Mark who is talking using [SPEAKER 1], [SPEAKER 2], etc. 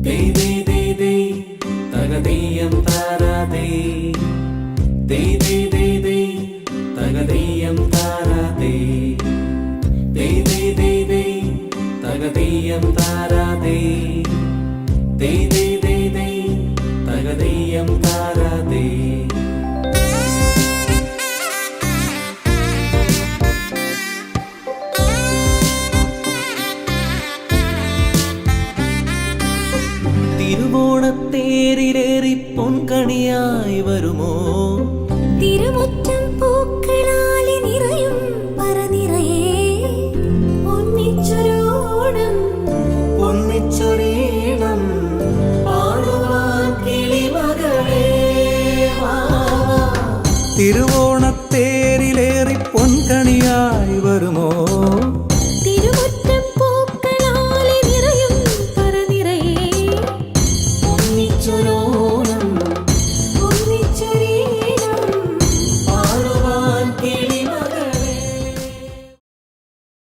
[SPEAKER 1] ദേ ദേ ദേ ദേ തകതീയം താരാതേ ദേ ദേ ദേ ദേ തകതീയം താരാതേ ദേ ദേ ദേ ദേ തകതീയം താരാതേ ദേ ദേ ദേ ദേ തകതീയം താരാതേ. തിരുവോണത്തേരിലേറി പൊൻകണിയായി വരുമോ
[SPEAKER 2] തിരുമുറ്റം പൂക്കളാലെ നിറയും പറനിറയേ ഒന്നിച്ചൊരോണം
[SPEAKER 1] ഒന്നിച്ചൊരീണം പാടുവാൻ കിളിമകളേ വാ.
[SPEAKER 3] തിരുവോണത്തേരിലേറി പൊൻകണിയായി വരുമോ